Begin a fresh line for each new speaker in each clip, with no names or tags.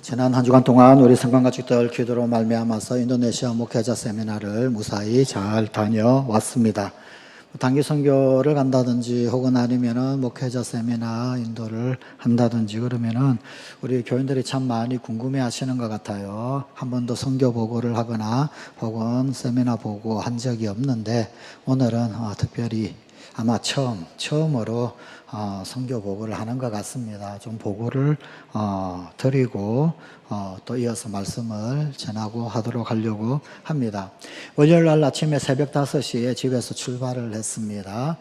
지난 한 주간 동안 우리 성관가족들 기도로 말미암아서 인도네시아 목회자 세미나를 무사히 잘 다녀왔습니다. 단기 선교를 간다든지 혹은 아니면은 목회자 세미나 인도를 한다든지 그러면은 우리 교인들이 참 많이 궁금해 하시는 것 같아요. 한 번도 선교 보고를 하거나 혹은 세미나 보고 한 적이 없는데 오늘은 특별히 아마 처음으로 선교 보고를 하는 것 같습니다. 좀 보고를 드리고 또 이어서 말씀을 전하고 하려고 합니다. 월요일 날 아침에 새벽 5시에 집에서 출발을 했습니다.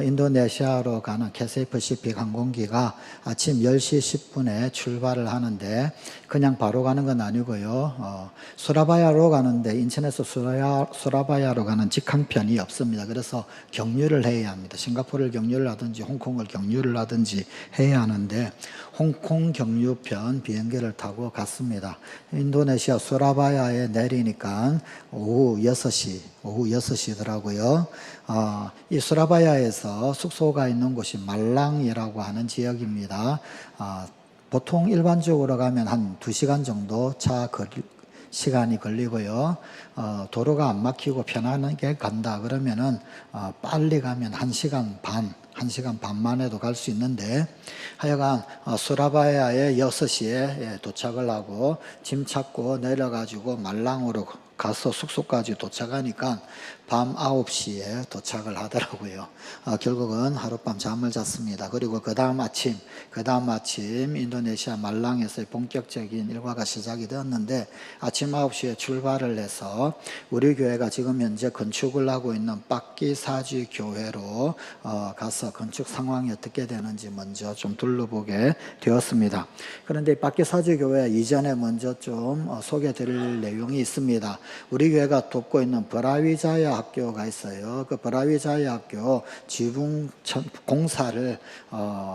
인도네시아로 가는 캐세이 퍼시픽 항공기가 아침 10시 10분에 출발을 하는데 그냥 바로 가는 건 아니고요. 수라바야로 가는데 인천에서 수라바야로 가는 직항편이 없습니다. 그래서 경유를 해야 합니다. 싱가포르를 경유를 하든지 홍콩을 경유를 하든지 해야 하는데 홍콩 경유편 비행기를 타고 갔습니다. 인도네시아 수라바야에 내리니까 오후 6시더라고요. 이 수라바야에서 숙소가 있는 곳이 말랑이라고 하는 지역입니다. 보통 일반적으로 가면 한 2시간 정도 시간이 걸리고요. 도로가 안 막히고 편안하게 간다 그러면은 빨리 가면 1시간 반 만에도 갈 수 있는데 하여간 수라바야에 6시에 도착을 하고 짐 찾고 내려가지고 말랑으로 가서 숙소까지 도착하니까 밤 9시에 도착을 하더라고요. 결국은 하룻밤 잠을 잤습니다. 그리고 그 다음 아침 인도네시아 말랑에서 본격적인 일과가 시작이 되었는데 아침 9시에 출발을 해서 우리 교회가 지금 현재 건축을 하고 있는 빠끼사지 교회로 가서 건축 상황이 어떻게 되는지 먼저 좀 둘러보게 되었습니다. 그런데 빠끼사지 교회 이전에 먼저 좀 소개해 드릴 내용이 있습니다. 우리 교회가 돕고 있는 브라위자야 학교가 있어요. 그 브라위자야 학교 지붕 공사를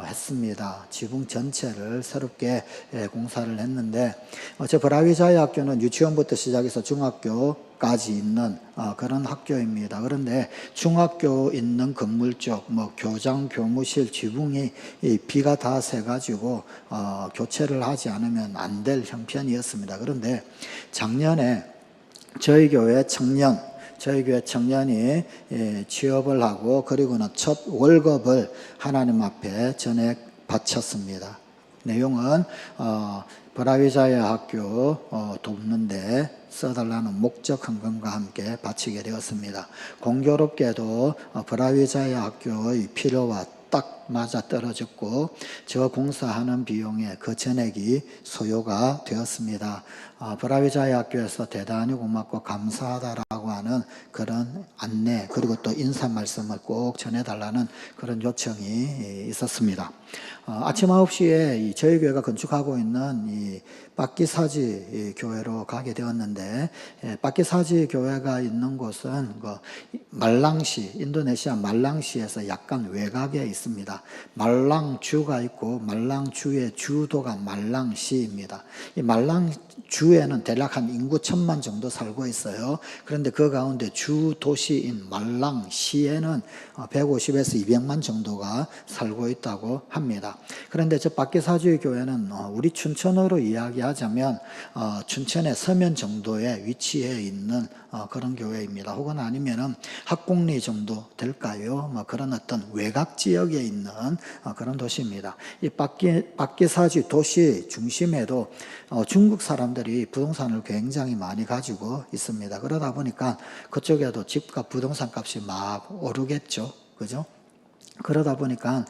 했습니다. 지붕 전체를 새롭게 공사를 했는데 저 브라위자야 학교는 유치원부터 시작해서 중학교까지 있는 그런 학교입니다. 그런데 중학교 있는 건물 쪽 교장, 교무실 지붕이 비가 다 새가지고 교체를 하지 않으면 안 될 형편이었습니다. 그런데 작년에 저희 교회 청년이 취업을 하고 그리고는 첫 월급을 하나님 앞에 전에 바쳤습니다. 내용은 브라위자야 학교 돕는데 써달라는 목적 헌금과 함께 바치게 되었습니다. 공교롭게도 브라위자야 학교의 필요와 딱 맞아 떨어졌고 저 공사하는 비용의 그 전액이 소요가 되었습니다. 브라위자야 학교에서 대단히 고맙고 감사하다라고 하는 그런 안내 그리고 또 인사 말씀을 꼭 전해달라는 그런 요청이 있었습니다. 아침 9시에 저희 교회가 건축하고 있는 이 빠끼사지 교회로 가게 되었는데 빠끼사지 교회가 있는 곳은 말랑시, 인도네시아 말랑시에서 약간 외곽에 있습니다. 말랑주가 있고 말랑주의 주도가 말랑시입니다. 이 말랑주에는 대략 한 인구 1,000만 정도 살고 있어요. 그런데 그 가운데 주 도시인 말랑시에는 150에서 200만 정도가 살고 있다고 합니다. 그런데 저 빠끼사지 교회는 우리 춘천으로 이야기하자면 춘천의 서면 정도의 위치에 있는 그런 교회입니다. 혹은 아니면은 학곡리 정도 될까요? 그런 어떤 외곽 지역에 있는 그런 도시입니다. 이 빠끼사지 도시 중심에도 중국 사람들이 부동산을 굉장히 많이 가지고 있습니다. 그러다 보니까 그쪽에도 집값, 부동산 값이 막 오르겠죠. 그죠? 그러다 보니까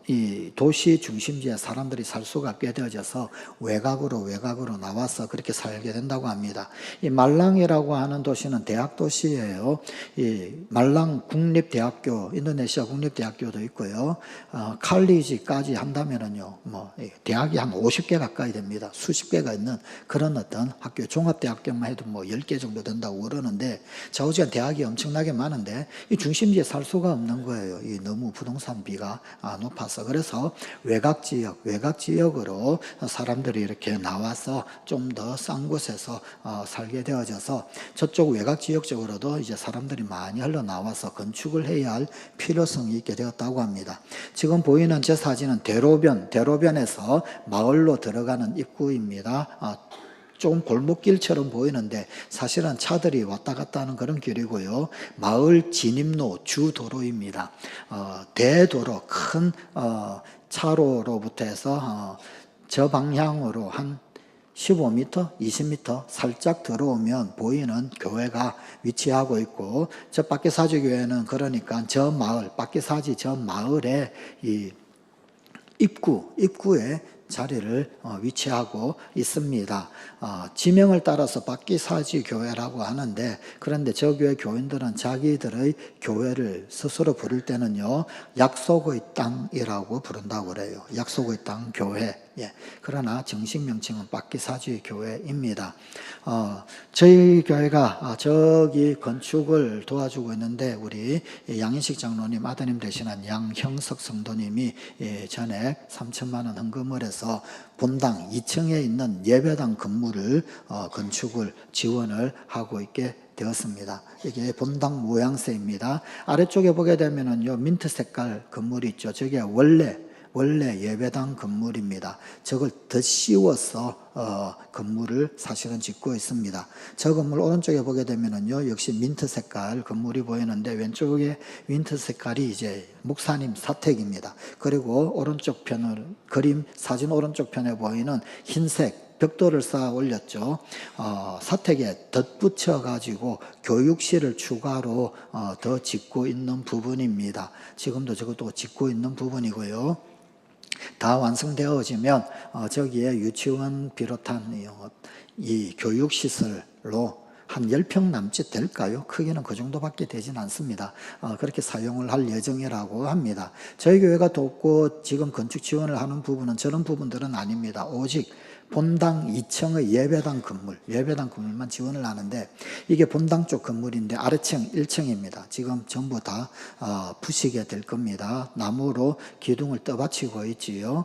이 도시 중심지에 사람들이 살 수가 없게 되어져서 외곽으로 나와서 그렇게 살게 된다고 합니다. 이 말랑이라고 하는 도시는 대학 도시예요. 이 말랑 국립대학교, 인도네시아 국립대학교도 있고요. 칼리지까지 한다면은요, 대학이 한 50개 가까이 됩니다. 수십 개가 있는 그런 어떤 학교, 종합대학교만 해도 10개 정도 된다고 그러는데 좌우지간 대학이 엄청나게 많은데 이 중심지에 살 수가 없는 거예요. 이 너무 부동산비가 높아서 그래서 외곽 지역으로 사람들이 이렇게 나와서 좀 더 싼 곳에서 살게 되어져서 저쪽 외곽 지역 쪽으로도 이제 사람들이 많이 흘러나와서 건축을 해야 할 필요성이 있게 되었다고 합니다. 지금 보이는 제 사진은 대로변에서 마을로 들어가는 입구입니다. 좀 골목길처럼 보이는데 사실은 차들이 왔다 갔다 하는 그런 길이고요. 마을 진입로 주도로입니다. 대도로 큰 차로로부터 해서 저 방향으로 한 15m, 20m 살짝 들어오면 보이는 교회가 위치하고 있고 저 밖에사지교회는 그러니까 저 마을, 밖에사지 저 마을의 이 입구에 자리를 위치하고 있습니다. 지명을 따라서 밖이사지 교회라고 하는데 그런데 저 교회 교인들은 자기들의 교회를 스스로 부를 때는요 약속의 땅이라고 부른다고 그래요. 약속의 땅 교회. 예. 그러나 정식 명칭은 밖이사지 교회입니다. 저희 교회가 저기 건축을 도와주고 있는데 우리 양인식 장로님 아드님 되시는 양형석 성도님이 전액 3천만 원 헌금을 해서 본당 2층에 있는 예배당 건물을 건축을 지원을 하고 있게 되었습니다. 이게 본당 모양새입니다. 아래쪽에 보게 되면은요 민트 색깔 건물이 있죠. 저게 원래 예배당 건물입니다. 저걸 덧씌워서 건물을 사실은 짓고 있습니다. 저 건물 오른쪽에 보게 되면은요 역시 민트 색깔 건물이 보이는데 왼쪽에 민트 색깔이 이제 목사님 사택입니다. 그리고 오른쪽 편을 그림 사진 오른쪽 편에 보이는 흰색 벽돌을 쌓아 올렸죠. 사택에 덧붙여 가지고 교육실을 추가로 더 짓고 있는 부분입니다. 지금도 저것도 짓고 있는 부분이고요. 다 완성되어지면 저기에 유치원 비롯한 이 교육시설로 한 10평 남짓 될까요? 크기는 그 정도밖에 되진 않습니다. 그렇게 사용을 할 예정이라고 합니다. 저희 교회가 돕고 지금 건축 지원을 하는 부분은 저런 부분들은 아닙니다. 오직 본당 2층의 예배당 건물만 지원을 하는데 이게 본당 쪽 건물인데 아래층 1층입니다. 지금 전부 다 부시게 될 겁니다. 나무로 기둥을 떠받치고 있지요.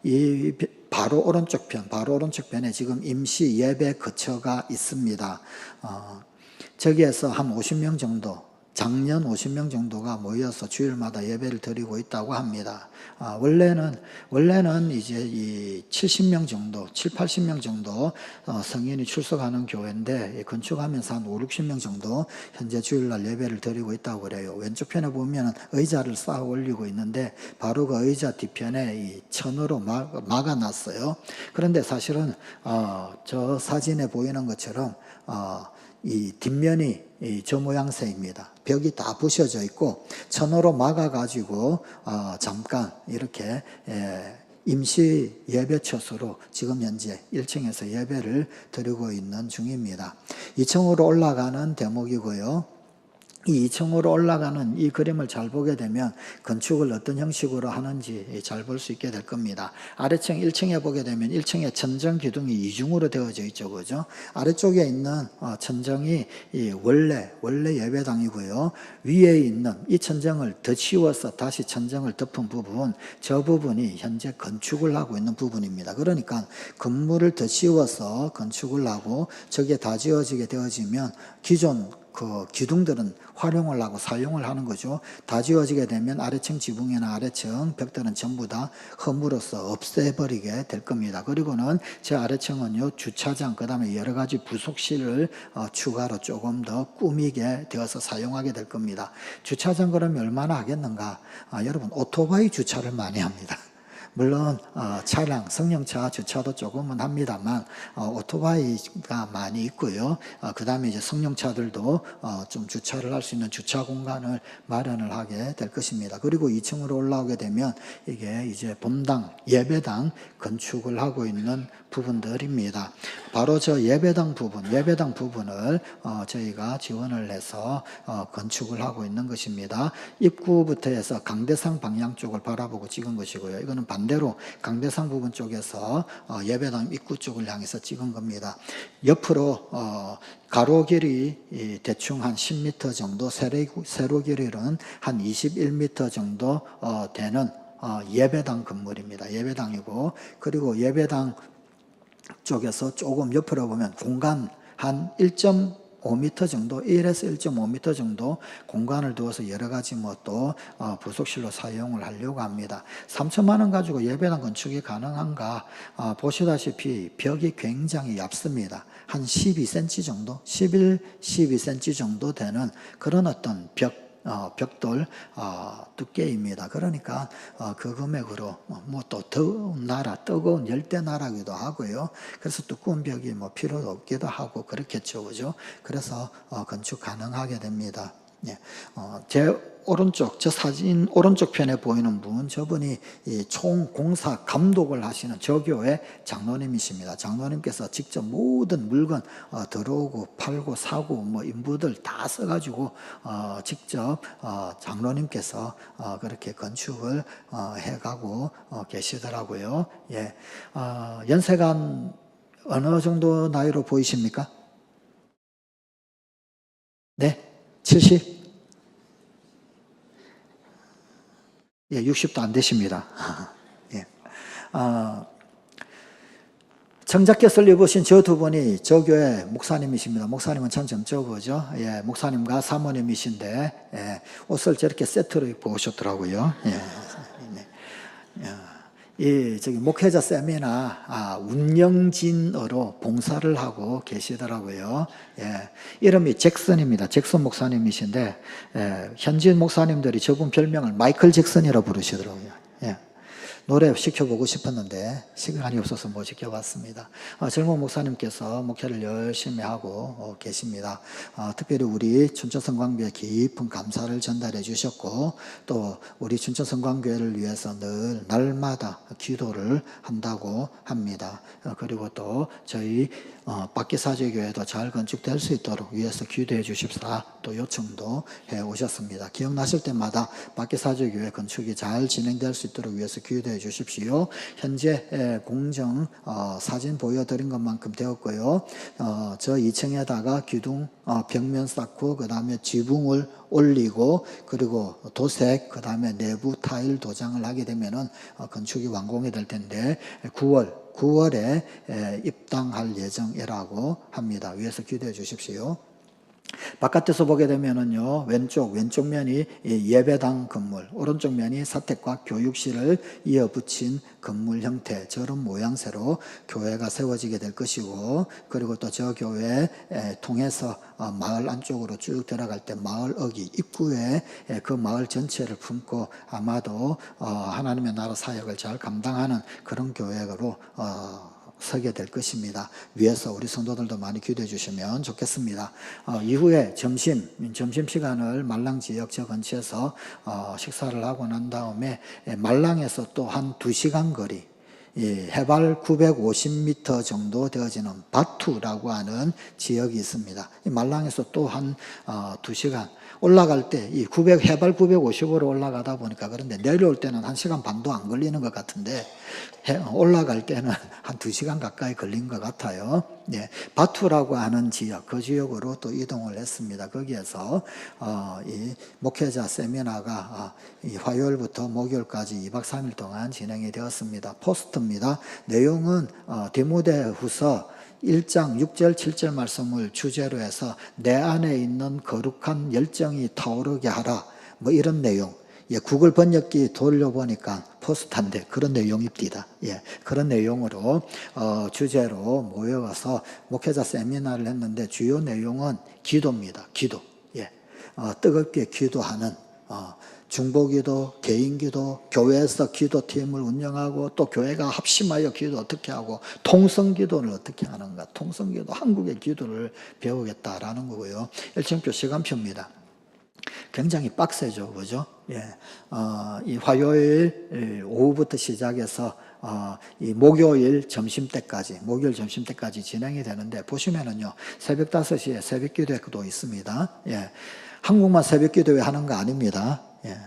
이 바로 오른쪽 편에 지금 임시 예배 거처가 있습니다. 저기에서 한 50명 정도 작년 50명 정도가 모여서 주일마다 예배를 드리고 있다고 합니다. 원래는 이제 이 70명 정도, 7, 80명 정도 성인이 출석하는 교회인데 건축하면서 한 5, 60명 정도 현재 주일날 예배를 드리고 있다고 그래요. 왼쪽 편에 보면 의자를 쌓아 올리고 있는데 바로 그 의자 뒤편에 이 천으로 막아놨어요. 그런데 사실은 저 사진에 보이는 것처럼 이 뒷면이 저 모양새입니다. 벽이 다 부셔져 있고 천으로 막아가지고 잠깐 이렇게 임시 예배처소로 지금 현재 1층에서 예배를 드리고 있는 중입니다. 2층으로 올라가는 대목이고요. 이 2층으로 올라가는 이 그림을 잘 보게 되면 건축을 어떤 형식으로 하는지 잘 볼 수 있게 될 겁니다. 아래층 1층에 보게 되면 1층에 천정 기둥이 이중으로 되어져 있죠. 그죠? 아래쪽에 있는 천정이 원래 예배당이고요. 위에 있는 이 천정을 덧씌워서 다시 천정을 덮은 부분, 저 부분이 현재 건축을 하고 있는 부분입니다. 그러니까 건물을 덧씌워서 건축을 하고 저게 다 지어지게 되어지면 기존 그 기둥들은 활용을 하고 사용을 하는 거죠. 다 지어지게 되면 아래층 지붕이나 아래층 벽들은 전부 다 허물어서 없애버리게 될 겁니다. 그리고는 제 아래층은요 주차장 그다음에 여러 가지 부속실을 추가로 조금 더 꾸미게 되어서 사용하게 될 겁니다. 주차장 그러면 얼마나 하겠는가? 여러분 오토바이 주차를 많이 합니다. 물론 차량, 승용차 주차도 조금은 합니다만 오토바이가 많이 있고요. 그 다음에 이제 승용차들도 좀 주차를 할 수 있는 주차 공간을 마련을 하게 될 것입니다. 그리고 2층으로 올라오게 되면 이게 이제 본당, 예배당 건축을 하고 있는 부분들입니다. 바로 저 예배당 부분을 저희가 지원을 해서 건축을 하고 있는 것입니다. 입구부터 해서 강대상 방향 쪽을 바라보고 찍은 것이고요. 이거는 반대로 강대상 부분 쪽에서 예배당 입구 쪽을 향해서 찍은 겁니다. 옆으로 가로 길이 대충 한 10m 정도, 세로 길이는 한 21m 정도 되는 예배당 건물입니다. 예배당이고, 그리고 예배당 쪽에서 조금 옆으로 보면 공간 한 1.5m 정도, 1에서 1.5m 정도 공간을 두어서 여러 가지 또 부속실로 사용을 하려고 합니다. 3천만 원 가지고 예배당 건축이 가능한가? 보시다시피 벽이 굉장히 얇습니다. 한 12cm 정도, 12cm 정도 되는 그런 어떤 벽돌 두께입니다. 그러니까 그 금액으로 또 더운 나라, 뜨거운 열대 나라기도 하고요. 그래서 두꺼운 벽이 필요도 없기도 하고 그렇겠죠, 그죠? 그래서 건축 가능하게 됩니다. 예. 제 오른쪽, 저 사진 오른쪽 편에 보이는 분, 저분이 이 총공사 감독을 하시는 저 교회 장로님이십니다. 장로님께서 직접 모든 물건 들어오고 팔고 사고 인부들 다 써가지고 직접 장로님께서 그렇게 건축을 해가고 계시더라고요. 예. 연세가 어느 정도 나이로 보이십니까? 네, 70? 예, 60도 안 되십니다. 예. 정자켓을 입으신 저 두 분이 저 교회 목사님이십니다. 목사님은 참 젊죠, 예, 목사님과 사모님이신데, 예, 옷을 저렇게 세트로 입고 오셨더라고요. 예. 저기 목회자 세미나 운영진으로 봉사를 하고 계시더라고요. 예, 이름이 잭슨입니다. 잭슨 목사님이신데, 현지인 목사님들이 저분 별명을 마이클 잭슨이라고 부르시더라고요. 예. 노래 시켜보고 싶었는데 시간이 없어서 못 시켜봤습니다. 젊은 목사님께서 목회를 열심히 하고 계십니다. 특별히 우리 춘천성광교회 깊은 감사를 전달해 주셨고, 또 우리 춘천성광교회를 위해서 늘 날마다 기도를 한다고 합니다. 그리고 또 저희 박기사제교회도 잘 건축될 수 있도록 위해서 기도해 주십사 또 요청도 해 오셨습니다. 기억나실 때마다 박기사제교회 건축이 잘 진행될 수 있도록 위해서 기도해 주십시오. 현재 공정 사진 보여드린 것만큼 되었고요. 저 2층에다가 기둥 벽면 쌓고 그 다음에 지붕을 올리고 그리고 도색 그 다음에 내부 타일 도장을 하게 되면은 건축이 완공이 될 텐데 9월에 입당할 예정이라고 합니다. 위에서 기도해 주십시오. 바깥에서 보게 되면은요, 왼쪽 면이 예배당 건물, 오른쪽 면이 사택과 교육실을 이어붙인 건물 형태, 저런 모양새로 교회가 세워지게 될 것이고, 그리고 또 저 교회 통해서 마을 안쪽으로 쭉 들어갈 때 마을 어기 입구에 그 마을 전체를 품고 아마도 하나님의 나라 사역을 잘 감당하는 그런 교회로 서게 될 것입니다. 위에서 우리 성도들도 많이 기도해 주시면 좋겠습니다. 이후에 점심시간을 말랑 지역 저 근처에서 식사를 하고 난 다음에 말랑에서 또 한 2시간 거리, 해발 950m 정도 되어지는 바투라고 하는 지역이 있습니다. 이 말랑에서 또 한 2시간 올라갈 때 이 해발 950으로 올라가다 보니까 그런데 내려올 때는 1시간 반도 안 걸리는 것 같은데 올라갈 때는 한 2시간 가까이 걸린 것 같아요. 예, 바투라고 하는 지역, 그 지역으로 또 이동을 했습니다. 거기에서 이 목회자 세미나가 이 화요일부터 목요일까지 2박 3일 동안 진행이 되었습니다. 포스트입니다. 내용은 디모데후서 1장 6절 7절 말씀을 주제로 해서 내 안에 있는 거룩한 열정이 타오르게 하라, 이런 내용. 예, 구글 번역기 돌려보니까 포스트인데 그런 내용입니다. 예, 그런 내용으로 주제로 모여서 목회자 세미나를 했는데 주요 내용은 기도입니다. 기도. 예, 뜨겁게 기도하는 중보기도, 개인기도, 교회에서 기도팀을 운영하고 또 교회가 합심하여 기도 어떻게 하고 통성기도를 어떻게 하는가, 통성기도, 한국의 기도를 배우겠다라는 거고요. 일정표 시간표입니다. 굉장히 빡세죠, 그죠? 예, 이 화요일 오후부터 시작해서 이 목요일 점심때까지 진행이 되는데, 보시면은요, 새벽 5시에 새벽 기도회도 있습니다. 예. 한국만 새벽 기도회 하는 거 아닙니다. 예.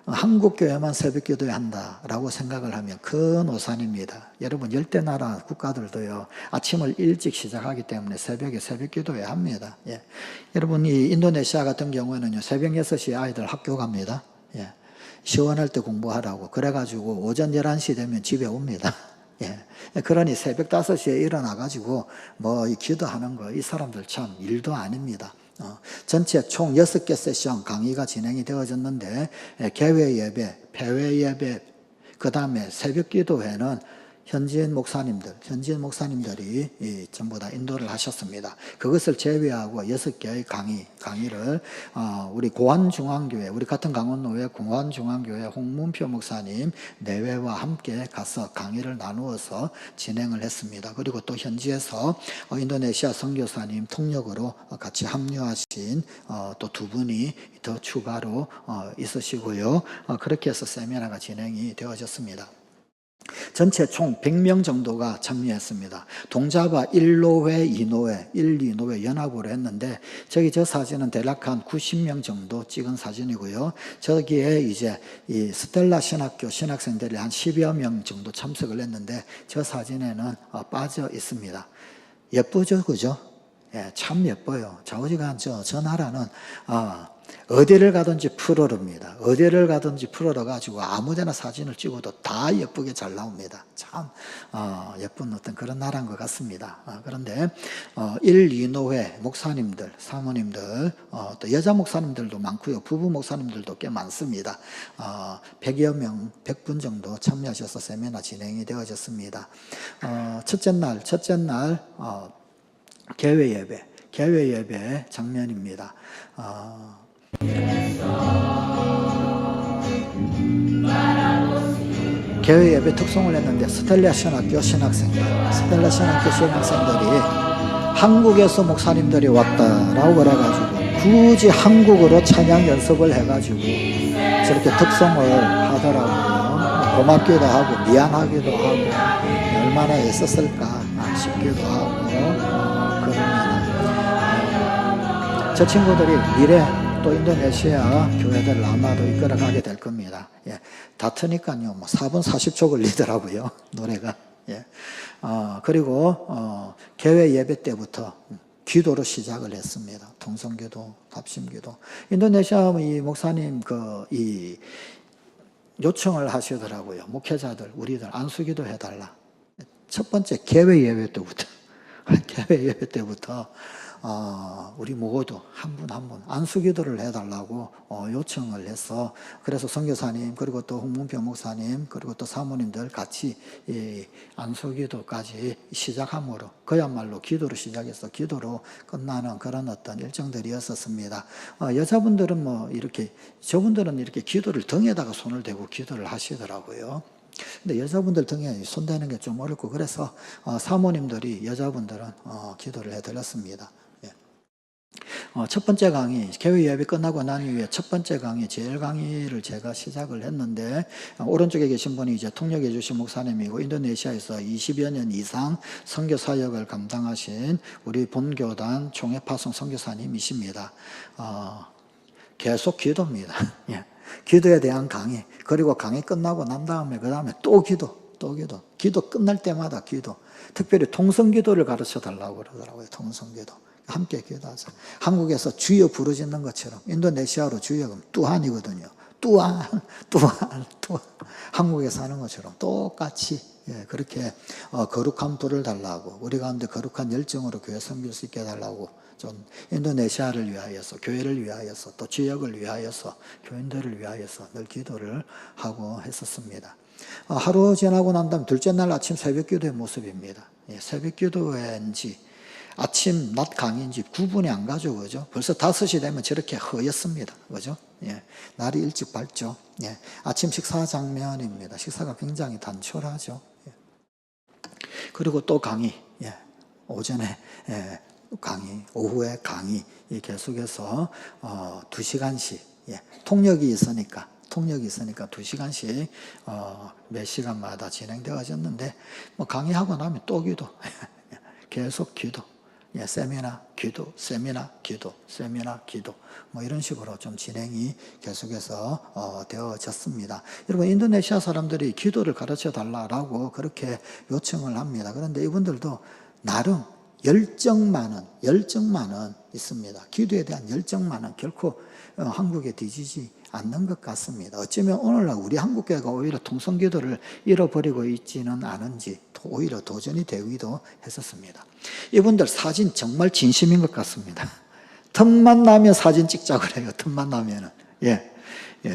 한국 교회만 새벽 기도회 한다라고 생각을 하면 큰 오산입니다. 여러분, 열대 나라 국가들도요, 아침을 일찍 시작하기 때문에 새벽에 새벽 기도회 합니다. 예. 여러분, 이 인도네시아 같은 경우에는요, 새벽 6시에 아이들 학교 갑니다. 예. 시원할 때 공부하라고. 그래가지고 오전 11시 되면 집에 옵니다. 예. 그러니 새벽 5시에 일어나가지고 뭐 이 기도하는 거, 이 사람들 참 일도 아닙니다. 전체 총 6개 세션 강의가 진행이 되어졌는데, 개회 예배, 폐회 예배, 그 다음에 새벽 기도회는 현지인 목사님들이 전부 다 인도를 하셨습니다. 그것을 제외하고 6개의 강의를 우리 고안중앙교회, 우리 같은 강원노회 고안중앙교회 홍문표 목사님 내외와 함께 가서 강의를 나누어서 진행을 했습니다. 그리고 또 현지에서 인도네시아 선교사님 통역으로 같이 합류하신 또 두 분이 더 추가로 있으시고요. 그렇게 해서 세미나가 진행이 되어졌습니다. 전체 총 100명 정도가 참여했습니다. 동자바 1노회, 2노회 연합으로 했는데, 저 사진은 대략 한 90명 정도 찍은 사진이고요. 저기에 이제 이 스텔라 신학교 신학생들이 한 10여 명 정도 참석을 했는데, 저 사진에는 빠져 있습니다. 예쁘죠, 그죠? 예, 참 예뻐요. 좌우지간 저 나라는 어디를 가든지 풀어릅니다. 어디를 가든지 풀어가지고 아무데나 사진을 찍어도 다 예쁘게 잘 나옵니다. 참 예쁜 어떤 그런 나라인 것 같습니다. 그런데 1, 2노회 목사님들, 사모님들, 또 여자 목사님들도 많고요. 부부 목사님들도 꽤 많습니다. 100여 명, 100분 정도 참여하셔서 세미나 진행이 되어졌습니다. 첫째 날 개회 예배 장면입니다. 개회 예배 특송을 했는데, 스텔라 신학교 신학생들이 한국에서 목사님들이 왔다라고 그래가지고 굳이 한국어로 찬양 연습을 해가지고 저렇게 특송을 하더라고요. 고맙기도 하고 미안하기도 하고 얼마나 애썼을까 싶기도 하고 그럽니다. 저 친구들이 미래 또 인도네시아 교회들 아마도 이끌어가게 될 겁니다. 예. 다투니까요, 4분 40초 걸리더라고요, 노래가. 예. 그리고 개회 예배 때부터 기도로 시작을 했습니다. 통성기도, 답심기도. 인도네시아 이 목사님 이 요청을 하시더라고요. 목회자들, 우리들 안수기도 해달라. 첫 번째 개회 예배 때부터 우리 모두 한 분 한 분 안수기도를 해달라고 요청을 해서, 그래서 선교사님 그리고 또 홍문표 목사님 그리고 또 사모님들 같이 이 안수기도까지 시작함으로 그야말로 기도로 시작해서 기도로 끝나는 그런 어떤 일정들이었었습니다. 여자분들은 저분들은 이렇게 기도를 등에다가 손을 대고 기도를 하시더라고요. 근데 여자분들 등에 손대는 게 좀 어렵고, 그래서 사모님들이 여자분들은 기도를 해드렸습니다. 예. 첫 번째 강의, 개회 예배 끝나고 난 이후에 첫 번째 강의, 제일 강의를 제가 시작을 했는데, 오른쪽에 계신 분이 이제 통역해 주신 목사님이고, 인도네시아에서 20여 년 이상 선교 사역을 감당하신 우리 본교단 총회파송 선교사님이십니다. 계속 기도입니다. 예. 기도에 대한 강의, 그리고 강의 끝나고 난 다음에 그 다음에 또 기도 끝날 때마다 기도. 특별히 통성기도를 가르쳐 달라고 그러더라고요. 통성기도 함께 기도하자. 한국에서 주여 부르짖는 것처럼 인도네시아로 주여가 뚜한이거든요. 뚜한. 한국에서 하는 것처럼 똑같이 그렇게 거룩한 불을 달라고, 우리 가운데 거룩한 열정으로 교회 섬길 수 있게 해달라고, 좀 인도네시아를 위하여서, 교회를 위하여서, 또 지역을 위하여서, 교인들을 위하여서 늘 기도를 하고 했었습니다. 하루 지나고 난 다음 둘째 날 아침 새벽 기도의 모습입니다. 새벽 기도회인지 아침 낮 강의인지 구분이 안 가죠, 그죠? 벌써 5시 되면 저렇게 허였습니다, 그죠? 날이 일찍 밝죠. 아침 식사 장면입니다. 식사가 굉장히 단촐하죠. 그리고 또 강의, 오전에 강의, 오후에 강의 계속해서 2시간씩 통역이 있으니까 통역이 있으니까 2시간씩 몇 시간마다 진행되어졌는데 뭐 강의하고 나면 또 기도 계속 기도 세미나 기도 세미나 기도 세미나 기도 뭐 이런 식으로 좀 진행이 계속해서 되어졌습니다. 여러분 인도네시아 사람들이 기도를 가르쳐 달라고 그렇게 요청을 합니다. 그런데 이분들도 나름 열정만은 있습니다. 기도에 대한 열정만은 결코 한국에 뒤지지 않는 것 같습니다. 어쩌면 오늘날 우리 한국교회가 오히려 통성기도를 잃어버리고 있지는 않은지 오히려 도전이 되기도 했었습니다. 이분들 사진 정말 진심인 것 같습니다. 틈만 나면 사진 찍자 그래요. 틈만 나면은.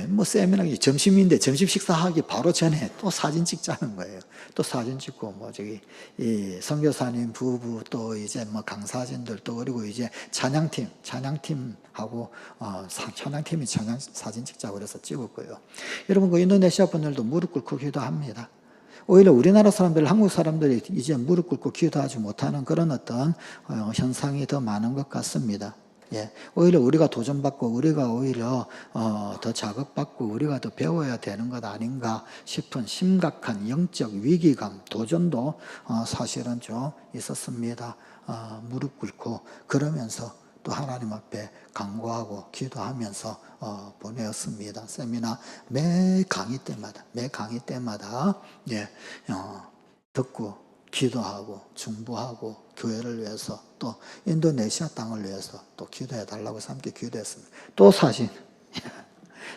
뭐 세미나 점심인데 점심 식사하기 바로 전에 또 사진 찍자는 거예요. 또 사진 찍고 뭐 이 선교사님 부부 또 이제 뭐 강사진들 또 그리고 이제 찬양팀하고 찬양팀이 사진 찍자고 그래서 찍었고요. 여러분 그 인도네시아 분들도 무릎 꿇고 기도합니다. 오히려 우리나라 사람들, 한국 사람들이 이제 무릎 꿇고 기도하지 못하는 그런 어떤 현상이 더 많은 것 같습니다. 오히려 우리가 도전받고 우리가 오히려 더 자극받고 우리가 더 배워야 되는 것 아닌가 싶은 심각한 영적 위기감, 도전도 사실은 좀 있었습니다. 무릎 꿇고 그러면서 또 하나님 앞에 간구하고 기도하면서 보내었습니다. 세미나 매 강의 때마다 듣고 기도하고 중보하고 교회를 위해서 또 인도네시아 땅을 위해서 또 기도해 달라고 해서 함께 기도했습니다. 또 사진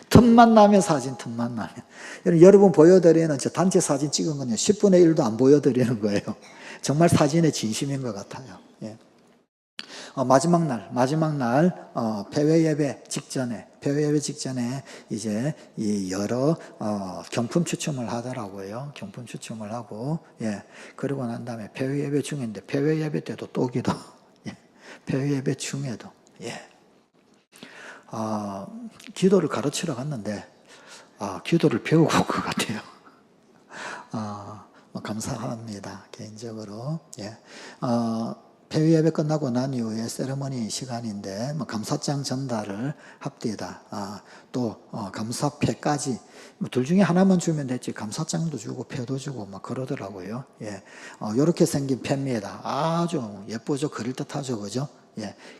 틈만 나면 사진 틈만 나면 여러분 보여드리는 저 단체 사진 찍은 건요 10분의 1도 안 보여드리는 거예요. 정말 사진의 진심인 것 같아요. 마지막 날 폐회 예배 직전에 이제 이 여러 경품 추첨을 하더라고요. 경품 추첨을 하고 그리고 난 다음에 폐회 예배 중인데 폐회 예배 때도 또 기도 폐회 예배 중에도 기도를 가르치러 갔는데 기도를 배우고 올 것 같아요. 감사합니다. 개인적으로 폐회 예배 끝나고 난 이후에 세레머니 시간인데 감사장 전달을 합디다. 또 감사패까지 둘 중에 하나만 주면 됐지 감사장도 주고 패도 주고 막 그러더라고요. 이렇게 생긴 패입니다. 아주 예쁘죠. 그럴듯하죠. 그죠?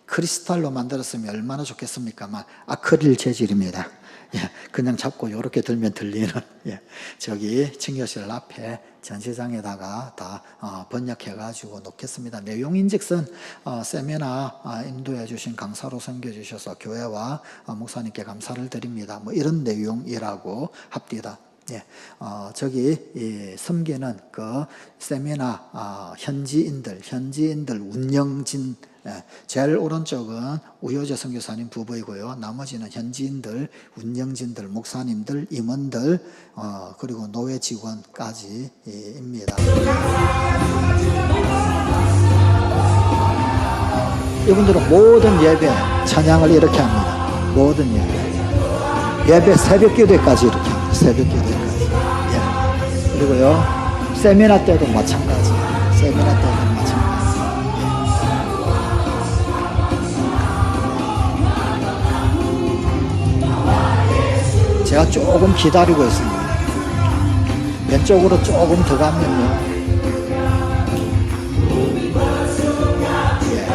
크리스탈로 만들었으면 얼마나 좋겠습니까? 아크릴 재질입니다. 그냥 잡고 이렇게 들면 들리는 저기 증거실 앞에 전시장에다가 다 번역해가지고 놓겠습니다. 내용인즉슨 세미나 인도해 주신 강사로 섬겨주셔서 교회와 목사님께 감사를 드립니다. 뭐 이런 내용이라고 합디다. 저기 섬기는 그 세미나 현지인들 운영진 제일 오른쪽은 우효재 선교사님 부부이고요. 나머지는 현지인들, 운영진들, 목사님들, 임원들 그리고 노예 직원까지입니다. 이분들은 모든 예배 찬양을 이렇게 합니다. 모든 예배 새벽 기도까지 이렇게 합니다. 새벽 기도까지. 그리고요 세미나 때도 마찬가지. 제가 조금 기다리고 있습니다. 왼쪽으로 조금 더 가면요.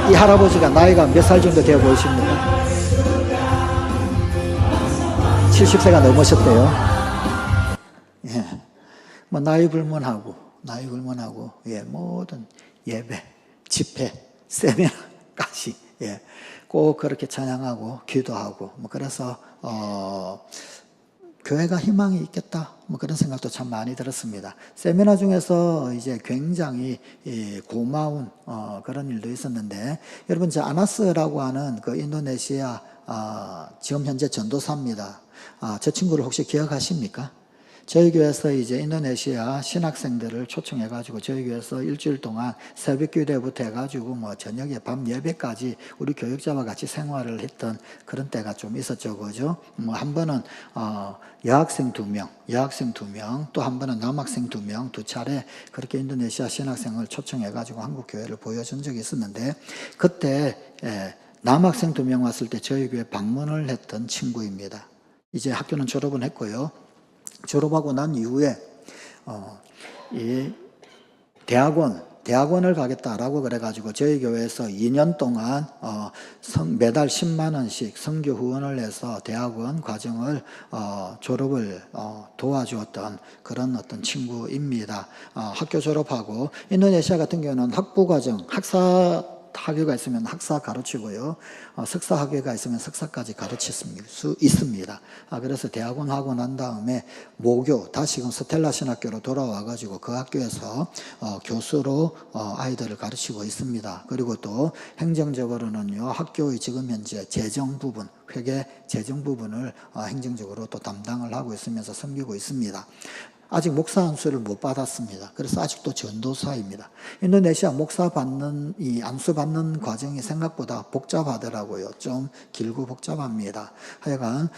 이 할아버지가 나이가 몇 살 정도 되어 보이십니까? 70세가 넘으셨대요. 뭐 나이 불문하고 모든 예배, 집회, 세미나까지 꼭 그렇게 찬양하고 기도하고 뭐 그래서 교회가 희망이 있겠다. 뭐 그런 생각도 참 많이 들었습니다. 세미나 중에서 이제 굉장히 고마운 그런 일도 있었는데 여러분 저 아나스라고 하는 그 인도네시아 지금 현재 전도사입니다. 저 친구를 혹시 기억하십니까? 저희 교회에서 이제 인도네시아 신학생들을 초청해가지고 저희 교회에서 일주일 동안 새벽 기도회부터 해가지고 뭐 저녁에 밤 예배까지 우리 교육자와 같이 생활을 했던 그런 때가 좀 있었죠, 그죠? 뭐 한 번은 여학생 2명, 또 한 번은 남학생 2명, 2차례 그렇게 인도네시아 신학생을 초청해가지고 한국 교회를 보여준 적이 있었는데 그때 남학생 2명 왔을 때 저희 교회 방문을 했던 친구입니다. 이제 학교는 졸업은 했고요. 졸업하고 난 이후에 이 대학원을 가겠다라고 그래가지고 저희 교회에서 2년 동안 매달 10만 원씩 선교 후원을 해서 대학원 과정을 졸업을 도와주었던 그런 어떤 친구입니다. 학교 졸업하고 인도네시아 같은 경우는 학부 과정, 학사 학위가 있으면 학사 가르치고요. 석사 학위가 있으면 석사까지 가르칠 수 있습니다. 그래서 대학원 하고 난 다음에 모교, 다시금 스텔라 신학교로 돌아와가지고 그 학교에서 교수로 아이들을 가르치고 있습니다. 그리고 또 행정적으로는요, 학교의 지금 현재 재정 부분, 회계 재정 부분을 행정적으로 또 담당을 하고 있으면서 섬기고 있습니다. 아직 목사 안수를 못 받았습니다. 그래서 아직도 전도사입니다. 인도네시아 목사 받는, 이 안수 받는 과정이 생각보다 복잡하더라고요. 좀 길고 복잡합니다. 하여간,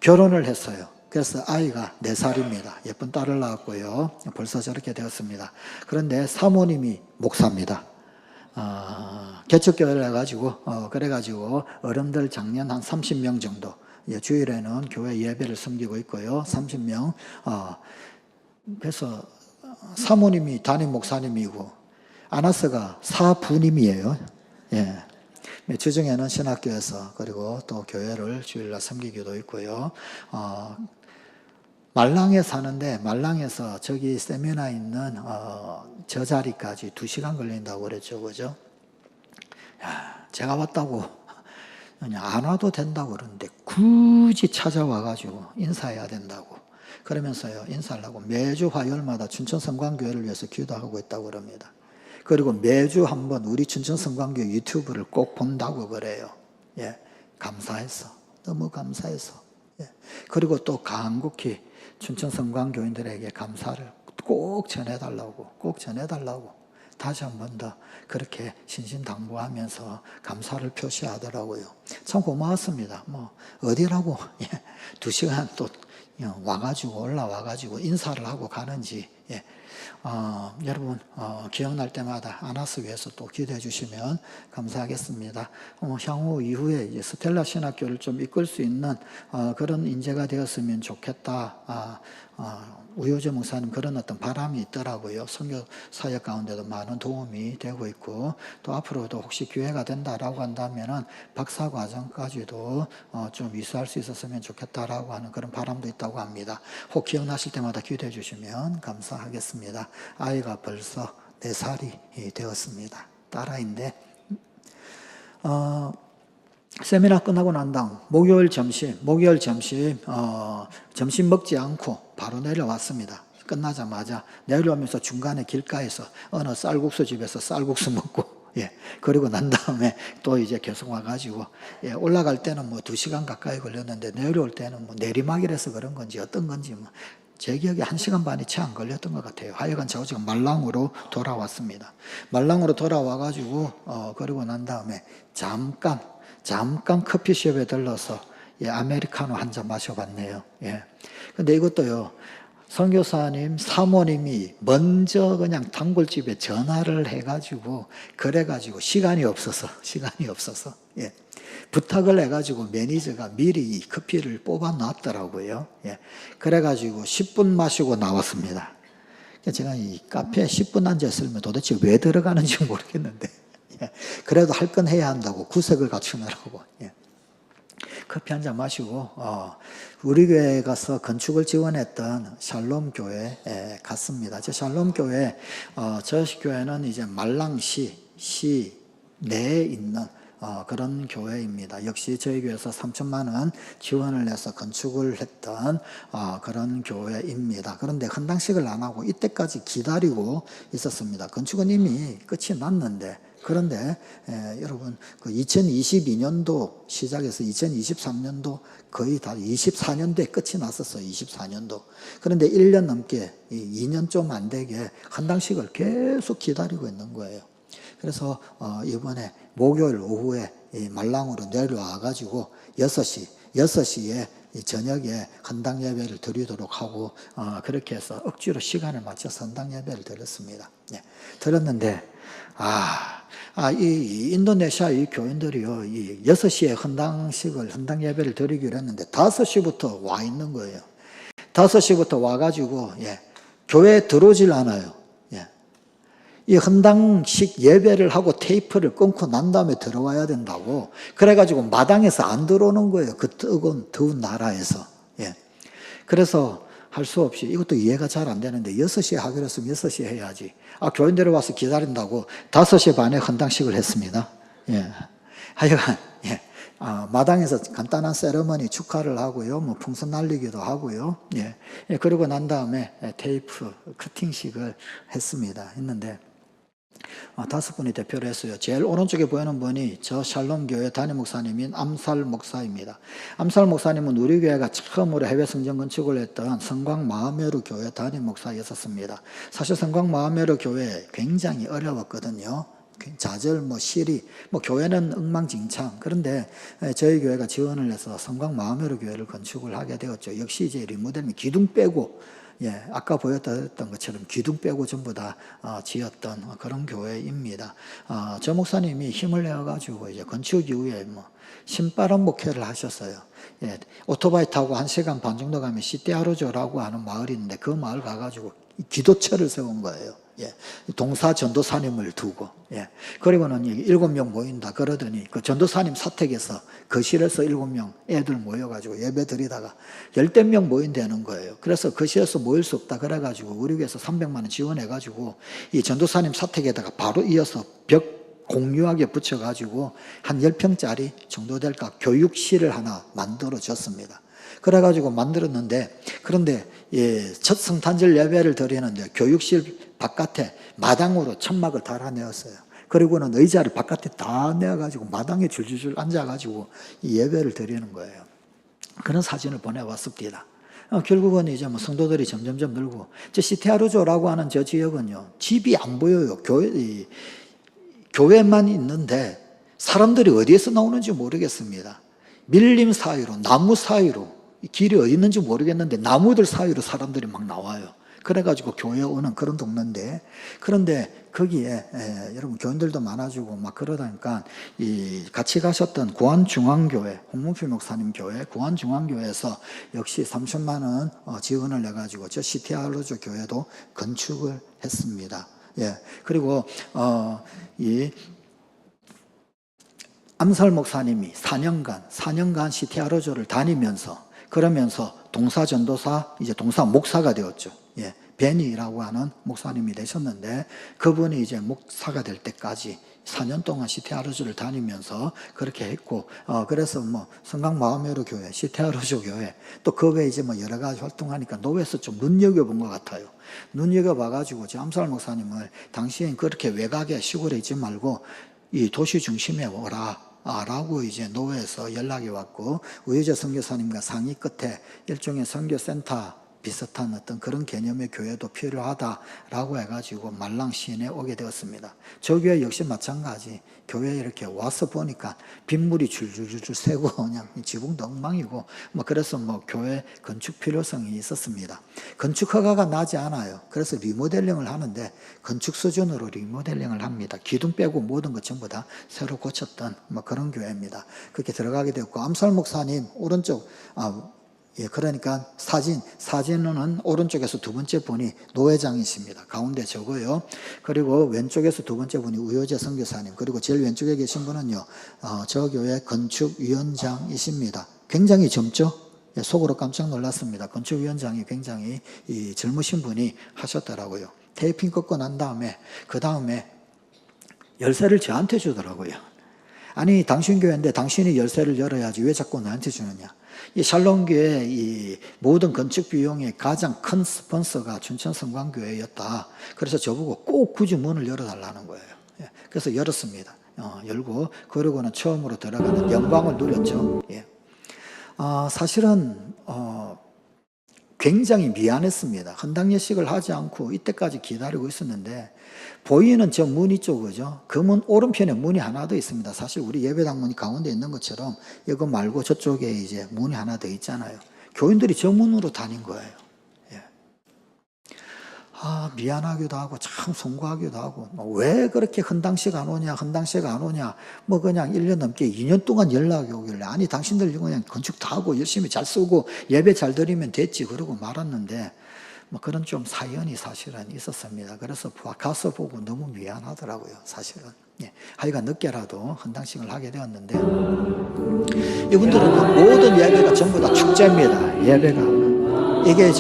결혼을 했어요. 그래서 아이가 4살입니다. 예쁜 딸을 낳았고요. 벌써 저렇게 되었습니다. 그런데 사모님이 목사입니다. 개척교회를 해가지고, 그래가지고 어른들 작년 한 30명 정도, 주일에는 교회 예배를 섬기고 있고요. 30명. 그래서 사모님이 담임 목사님이고 아나스가 사부님이에요. 예. 주중에는 신학교에서 그리고 또 교회를 주일날 섬기기도 있고요. 말랑에 사는데 말랑에서 저기 세미나 있는 저 자리까지 2시간 걸린다고 그랬죠. 그죠? 야, 제가 왔다고 안 와도 된다고 그러는데 굳이 찾아와가지고 인사해야 된다고 그러면서요, 인사를 하고 매주 화요일마다 춘천성광교회를 위해서 기도하고 있다고 그럽니다. 그리고 매주 한번 우리 춘천성광교회 유튜브를 꼭 본다고 그래요. 예, 감사해서, 너무 감사해서. 예. 그리고 또 간곡히 춘천성광교인들에게 감사를 꼭 전해달라고 다시 한 번 더 그렇게 신신당부하면서 감사를 표시하더라고요. 참 고마웠습니다. 뭐 어디라고 2시간 또 와가지고 올라와가지고 인사를 하고 가는지. 여러분 기억날 때마다 아나스 위해서 또 기도해 주시면 감사하겠습니다. 향후 이후에 이제 스텔라 신학교를 좀 이끌 수 있는 그런 인재가 되었으면 좋겠다. 우효재 목사님 그런 어떤 바람이 있더라고요. 선교 사역 가운데도 많은 도움이 되고 있고 또 앞으로도 혹시 기회가 된다라고 한다면은 박사 과정까지도 좀 이수할 수 있었으면 좋겠다라고 하는 그런 바람도 있다고 합니다. 혹 기억나실 때마다 기도해 주시면 감사하겠습니다. 아이가 벌써 4살이 되었습니다. 딸아이인데 세미나 끝나고 난 다음 목요일 점심 점심 먹지 않고 바로 내려왔습니다. 끝나자마자 내려오면서 중간에 길가에서 어느 쌀국수 집에서 쌀국수 먹고 그리고 난 다음에 또 이제 계속 와가지고 올라갈 때는 뭐 2시간 가까이 걸렸는데 내려올 때는 뭐 내리막이라서 그런 건지 어떤 건지 제 기억에 1시간 반이 채 안 걸렸던 것 같아요. 하여간 저 지금 말랑으로 돌아왔습니다. 말랑으로 돌아와가지고 그리고 난 다음에 잠깐 커피숍에 들러서 아메리카노 한 잔 마셔봤네요. 근데 이것도요, 선교사님 사모님이 먼저 그냥 단골집에 전화를 해가지고 그래가지고 시간이 없어서 부탁을 해가지고 매니저가 미리 이 커피를 뽑아 놨더라고요. 그래가지고 10분 마시고 나왔습니다. 제가 이 카페에 10분 앉아있으면 도대체 왜 들어가는지 모르겠는데 그래도 할 건 해야 한다고 구색을 갖추느라고 커피 한 잔 마시고 우리 교회에 가서 건축을 지원했던 샬롬 교회에 갔습니다. 저 샬롬 교회 저 교회는 이제 말랑시 내에 있는 그런 교회입니다. 역시 저희 교회에서 3천만 원 지원을 해서 건축을 했던 그런 교회입니다. 그런데 헌당식을 안 하고 이때까지 기다리고 있었습니다. 건축은 이미 끝이 났는데 그런데 여러분 그 2022년도 시작해서 2023년도 거의 다 24년도에 끝이 났었어요. 24년도. 그런데 1년 넘게 2년 좀 안 되게 헌당식을 계속 기다리고 있는 거예요. 그래서 이번에 목요일 오후에 말랑으로 내려와 가지고 6시에 저녁에 헌당 예배를 드리도록 하고 그렇게 해서 억지로 시간을 맞춰서 헌당 예배를 드렸습니다. 들었는데 이 인도네시아 이 교인들이요, 이 6시에 헌당 예배를 드리기로 했는데 5시부터 와 있는 거예요. 5시부터 와가지고, 교회에 들어오질 않아요. 이 헌당식 예배를 하고 테이프를 끊고 난 다음에 들어와야 된다고. 그래가지고 마당에서 안 들어오는 거예요. 그 뜨거운, 더운 나라에서. 그래서 할 수 없이, 이것도 이해가 잘 안 되는데 6시에 하기로 했으면 6시에 해야지. 교인들이 와서 기다린다고 5시 반에 헌당식을 했습니다. 하여간, 마당에서 간단한 세레머니 축하를 하고요. 뭐 풍선 날리기도 하고요. 그러고 난 다음에 테이프 커팅식을 했는데, 5분이 대표를 했어요. 제일 오른쪽에 보이는 분이 저 샬롬교회 담임 목사님인 암살 목사입니다. 암살 목사님은 우리 교회가 처음으로 해외 성전 건축을 했던 성광 마하메루 교회 담임 목사였었습니다. 사실 성광 마하메루 교회 굉장히 어려웠거든요. 좌절, 시리, 교회는 엉망진창. 그런데 저희 교회가 지원을 해서 성광 마하메루 교회를 건축을 하게 되었죠. 역시 이제 리모델링 기둥 빼고, 아까 보였던 것처럼 기둥 빼고 전부 다 지었던 그런 교회입니다. 저 목사님이 힘을 내어가지고 이제 건축 이후에 신바람 목회를 하셨어요. 오토바이 타고 1시간 반 정도 가면 시티아르조라고 하는 마을이 있는데 그 마을 가가지고 기도처를 세운 거예요. 동사 전도사님을 두고, 그리고는 7명 모인다 그러더니 그 전도사님 사택에서 거실에서 7명 애들 모여가지고 예배 드리다가 10명 모인다는 거예요. 그래서 거실에서 모일 수 없다 그래가지고 우리 교회에서 300만 원 지원해가지고 이 전도사님 사택에다가 바로 이어서 벽 공유하게 붙여가지고 한 10평짜리 정도 될까 교육실을 하나 만들어졌습니다. 그래가지고 만들었는데, 그런데 첫 성탄절 예배를 드리는데 교육실 바깥에 마당으로 천막을 달아내었어요. 그리고는 의자를 바깥에 다 내어가지고 마당에 줄줄줄 앉아가지고 이 예배를 드리는 거예요. 그런 사진을 보내왔습니다. 결국은 이제 성도들이 점점점 늘고, 저 시티아르조라고 하는 저 지역은요, 집이 안 보여요. 교회만 있는데 사람들이 어디에서 나오는지 모르겠습니다. 밀림 사이로, 나무 사이로, 길이 어디 있는지 모르겠는데 나무들 사이로 사람들이 막 나와요. 그래가지고 교회에 오는 그런 동네인데, 그런데 거기에 여러분 교인들도 많아지고 막 그러다니까 같이 가셨던 구안중앙교회, 홍문필 목사님 교회, 구안중앙교회에서 역시 3천만 원 지원을 내가지고 저 시티아르조 교회도 건축을 했습니다. 그리고 이 암살 목사님이 4년간 시티아르조를 다니면서, 그러면서 동사전도사, 이제 동사 목사가 되었죠. 베니라고 하는 목사님이 되셨는데, 그분이 이제 목사가 될 때까지 4년 동안 시티아르조를 다니면서 그렇게 했고, 그래서 성강 마하메루 교회, 시티아르조 교회, 또 그 외에 이제 여러 가지 활동하니까 노회에서 좀 눈여겨본 것 같아요. 눈여겨봐가지고 저 암살 목사님을 당시엔 그렇게 외곽에 시골에 있지 말고 이 도시 중심에 오라 라고 이제 노회에서 연락이 왔고, 우혜재 선교사님과 상의 끝에 일종의 선교센터 비슷한 어떤 그런 개념의 교회도 필요하다라고 해가지고 말랑 시인에 오게 되었습니다. 저 교회 역시 마찬가지. 교회에 이렇게 와서 보니까 빗물이 줄줄줄 새고 그냥 지붕도 엉망이고 그래서 교회 건축 필요성이 있었습니다. 건축 허가가 나지 않아요. 그래서 리모델링을 하는데 건축 수준으로 리모델링을 합니다. 기둥 빼고 모든 것 전부 다 새로 고쳤던 그런 교회입니다. 그렇게 들어가게 되었고, 암살 목사님 오른쪽 그러니까 사진은 오른쪽에서 두 번째 분이 노회장이십니다. 가운데 저고요. 그리고 왼쪽에서 두 번째 분이 우효재 선교사님, 그리고 제일 왼쪽에 계신 분은요, 저 교회 건축위원장이십니다. 굉장히 젊죠? 속으로 깜짝 놀랐습니다. 건축위원장이 굉장히 젊으신 분이 하셨더라고요. 테이핑 꺾고 난 다음에 그 다음에 열쇠를 저한테 주더라고요. 아니, 당신 교회인데 당신이 열쇠를 열어야지 왜 자꾸 나한테 주느냐. 이 샬롬교회 이 모든 건축 비용의 가장 큰 스폰서가 춘천성광교회였다. 그래서 저보고 꼭 굳이 문을 열어달라는 거예요. 그래서 열었습니다. 열고 그러고는 처음으로 들어가는 영광을 누렸죠. 사실은 굉장히 미안했습니다. 헌당예식을 하지 않고 이때까지 기다리고 있었는데, 보이는 저 문이 쪽이죠. 그 문 오른편에 문이 하나 더 있습니다. 사실 우리 예배당 문이 가운데 있는 것처럼 이거 말고 저쪽에 이제 문이 하나 더 있잖아요. 교인들이 저 문으로 다닌 거예요. 미안하기도 하고 참 송구하기도 하고 왜 그렇게 헌당식 안 오냐 헌당식 안 오냐 뭐 그냥 1년 넘게 2년 동안 연락이 오길래 아니 당신들 그냥 건축 다 하고 열심히 잘 쓰고 예배 잘 드리면 됐지 그러고 말았는데 뭐 그런 좀 사연이 사실은 있었습니다. 그래서 가서 보고 너무 미안하더라고요 사실은. 예, 하여간 늦게라도 헌당식을 하게 되었는데 이분들은 모든 예배가 전부 다 축제입니다. 예배가 이게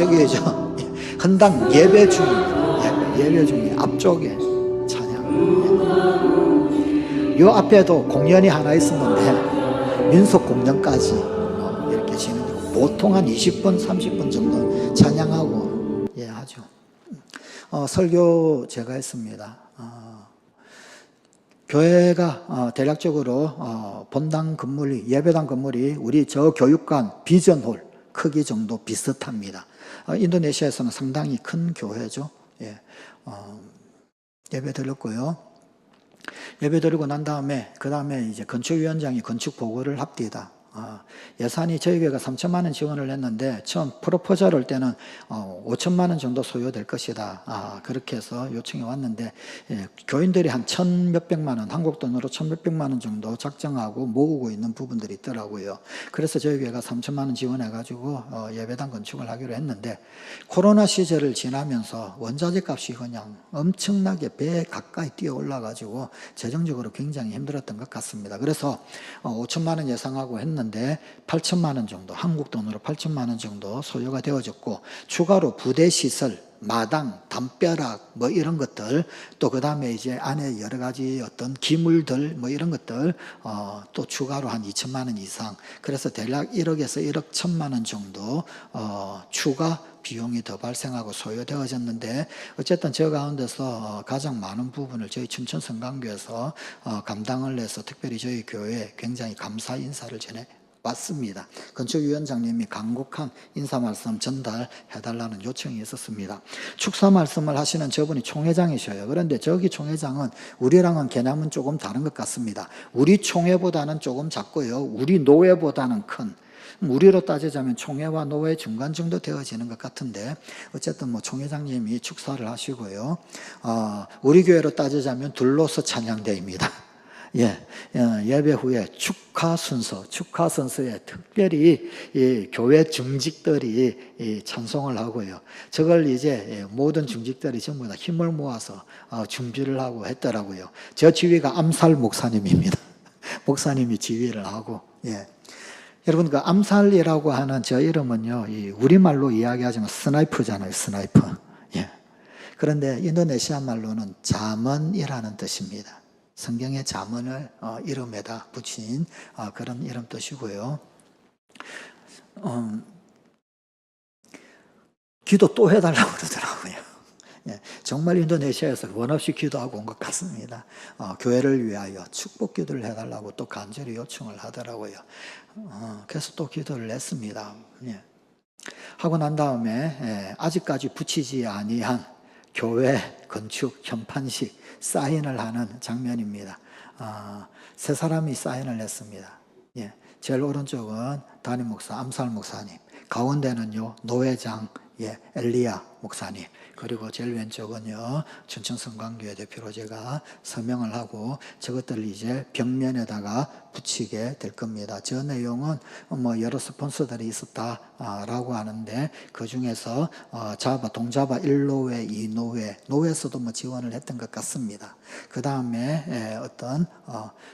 헌당 예배 중입니다. 예배 중에 앞쪽에 찬양. 요 앞에도 공연이 하나 있었는데 민속 공연까지 이렇게 진행되고 보통 한 20분, 30분 정도 찬양하고 하죠. 설교 제가 했습니다. 교회가 대략적으로 본당 건물이 예배당 건물이 우리 저 교육관 비전홀 크기 정도 비슷합니다. 인도네시아에서는 상당히 큰 교회죠. 예배 드렸고요. 예배 드리고 난 다음에 그 다음에 이제 건축위원장이 건축 보고를 합디다. 예산이 저희 교회가 3천만 원 지원을 했는데 처음 프로포절 할 때는 5천만 원 정도 소요될 것이다. 그렇게 해서 요청이 왔는데 교인들이 한 1,몇백만 원, 한국 돈으로 1,몇백만 원 정도 작정하고 모으고 있는 부분들이 있더라고요. 그래서 저희 교회가 3천만 원 지원해가지고 예배당 건축을 하기로 했는데 코로나 시절을 지나면서 원자재 값이 그냥 엄청나게 배 가까이 뛰어 올라가지고 재정적으로 굉장히 힘들었던 것 같습니다. 그래서 5천만 원 예상하고 했는데 8천만 원 정도, 한국 돈으로 8천만 원 정도 소요가 되어졌고 추가로 부대 시설, 마당, 담벼락 뭐 이런 것들 또 그 다음에 이제 안에 여러 가지 어떤 기물들 뭐 이런 것들 또 추가로 한 2천만 원 이상 그래서 대략 1억에서 1억 1천만 원 정도 추가 비용이 더 발생하고 소요되어졌는데 어쨌든 저 가운데서 가장 많은 부분을 저희 춘천 성강교에서 감당을 해서 특별히 저희 교회에 굉장히 감사 인사를 왔습니다. 건축위원장님이 간곡한 인사 말씀 전달해달라는 요청이 있었습니다. 축사 말씀을 하시는 저분이 총회장이셔요. 그런데 저기 총회장은 우리랑은 개념은 조금 다른 것 같습니다. 우리 총회보다는 조금 작고요. 우리 노회보다는 큰 우리로 따지자면 총회와 노회 중간 정도 되어지는 것 같은데 어쨌든 뭐 총회장님이 축사를 하시고요. 우리 교회로 따지자면 둘로서 찬양대입니다. 예배 후에 축하 순서에 특별히 이 교회 중직들이 찬송을 하고요. 저걸 이제 모든 중직들이 전부 다 힘을 모아서 준비를 하고 했더라고요. 저 지휘가 암살 목사님입니다. 목사님이 지휘를 하고, 여러분, 그 암살이라고 하는 저 이름은요, 이 우리말로 이야기하자면 스나이퍼잖아요, 스나이퍼. 그런데 인도네시아 말로는 자문이라는 뜻입니다. 성경의 자문을 이름에다 붙인 그런 이름 뜻이고요. 기도 또 해달라고 그러더라고요. 정말 인도네시아에서 원 없이 기도하고 온 것 같습니다. 교회를 위하여 축복 기도를 해달라고 또 간절히 요청을 하더라고요. 그래서 또 기도를 했습니다. 하고 난 다음에 아직까지 붙이지 아니한 교회 건축 현판식 사인을 하는 장면입니다. 세 사람이 사인을 했습니다. 제일 오른쪽은 담임 목사 암살 목사님, 가운데는요 노회장 엘리야 목사님, 그리고 제일 왼쪽은요 춘천 성광교회 대표로 제가 서명을 하고 저것들을 이제 벽면에다가 붙이게 될 겁니다. 저 내용은 뭐 여러 스폰서들이 있었다라고 하는데 그 중에서 동자바 1노회, 2노회, 노회에서도 뭐 지원을 했던 것 같습니다. 그 다음에 어떤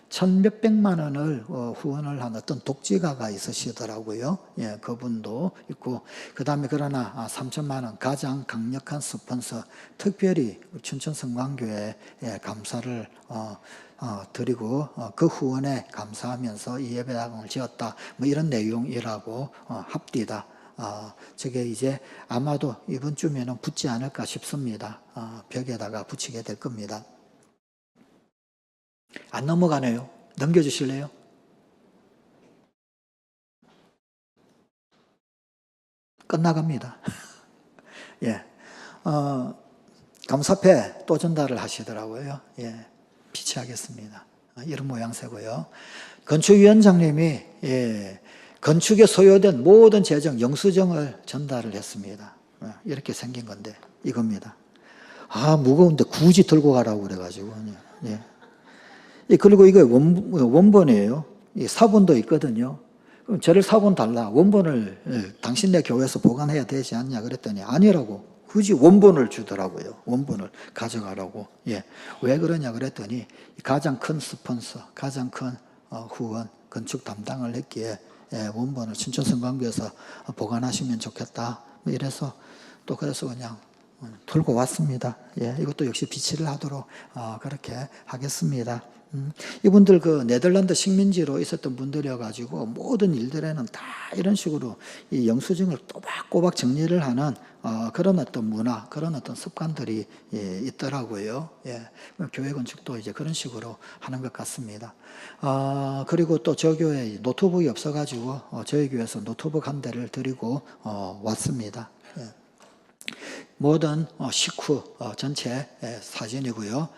1,몇백만 원을 후원을 한 어떤 독지가가 있으시더라고요. 그분도 있고 그 다음에 그러나 3천만 원 가장 강력한 스폰서 특별히 춘천 성광교회에 감사를 드리고 그 후원에 감사하면서 이 예배당을 지었다 뭐 이런 내용이라고 합디다. 저게 이제 아마도 이번 주면은 붙지 않을까 싶습니다. 벽에다가 붙이게 될 겁니다. 안 넘어가네요. 넘겨주실래요? 끝나갑니다. 감사패 또 전달을 하시더라고요. 비치하겠습니다. 이런 모양새고요. 건축위원장님이 건축에 소요된 모든 재정, 영수증을 전달을 했습니다. 이렇게 생긴 건데 이겁니다. 무거운데 굳이 들고 가라고 그래가지고. 예. 그리고 이거 원본이에요. 사본도 있거든요. 그럼 저를 사본 달라. 원본을 당신네 교회에서 보관해야 되지 않냐 그랬더니 아니라고. 굳이 원본을 주더라고요. 원본을 가져가라고. 예. 왜 그러냐 그랬더니 가장 큰 스폰서, 가장 큰 후원, 건축 담당을 했기에 원본을 춘천성광교에서 보관하시면 좋겠다. 이래서 또 그래서 그냥 들고 왔습니다. 예, 이것도 역시 비치를 하도록 그렇게 하겠습니다. 이분들 그 네덜란드 식민지로 있었던 분들이어가지고 모든 일들에는 다 이런 식으로 이 영수증을 꼬박꼬박 정리를 하는 그런 어떤 문화, 그런 어떤 습관들이 있더라고요. 예, 교회 건축도 이제 그런 식으로 하는 것 같습니다. 그리고 또 저 교회에 노트북이 없어가지고 저희 교회에서 노트북 한 대를 드리고 왔습니다. 예. 모든 식후 전체 사진이고요.